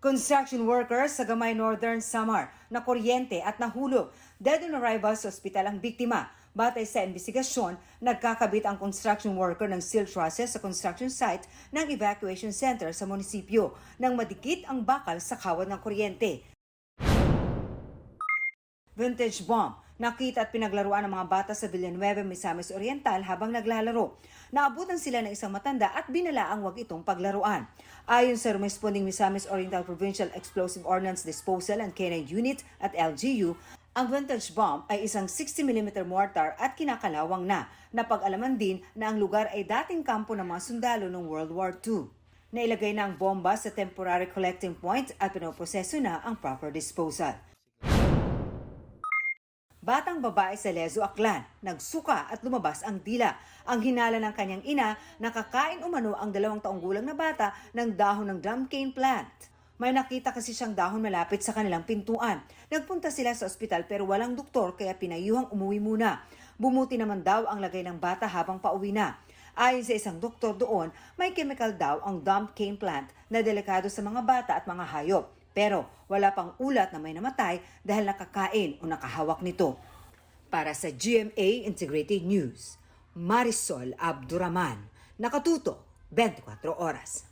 Construction workers sa Gamay Northern Samar na kuryente at nahulog. Dead on arrival sa ospital ang biktima. Batay sa investigasyon, nagkakabit ang construction worker ng steel trusses sa construction site ng evacuation center sa munisipyo nang madikit ang bakal sa kawad ng kuryente. Vintage bomb. Nakita at pinaglaruan ng mga bata sa Villanueva, Misamis Oriental habang naglalaro. Naabutan sila ng isang matanda at binalaang wag itong paglaruan. Ayon sa responding Misamis Oriental Provincial Explosive Ordnance Disposal and K9 Unit at LGU, ang vintage bomb ay isang 60mm mortar at kinakalawang na. Napag-alaman din na ang lugar ay dating kampo ng mga sundalo noong World War II. Nailagay na ang bomba sa temporary collecting point at pinoproseso na ang proper disposal. Batang babae sa Lezo, Aklan, nagsuka at lumabas ang dila. Ang hinala ng kanyang ina, nakakain umano ang 2 taong gulang na bata ng dahon ng gum cane plant. May nakita kasi siyang dahon malapit sa kanilang pintuan. Nagpunta sila sa ospital pero walang doktor kaya pinayuhang umuwi muna. Bumuti naman daw ang lagay ng bata habang pauwi na. Ayon sa isang doktor doon, may chemical daw ang gum cane plant na delikado sa mga bata at mga hayop. Pero wala pang ulat na may namatay dahil nakakain o nakahawak nito. Para sa GMA Integrated News, Marisol Abduraman, Nakatuto, 24 Oras.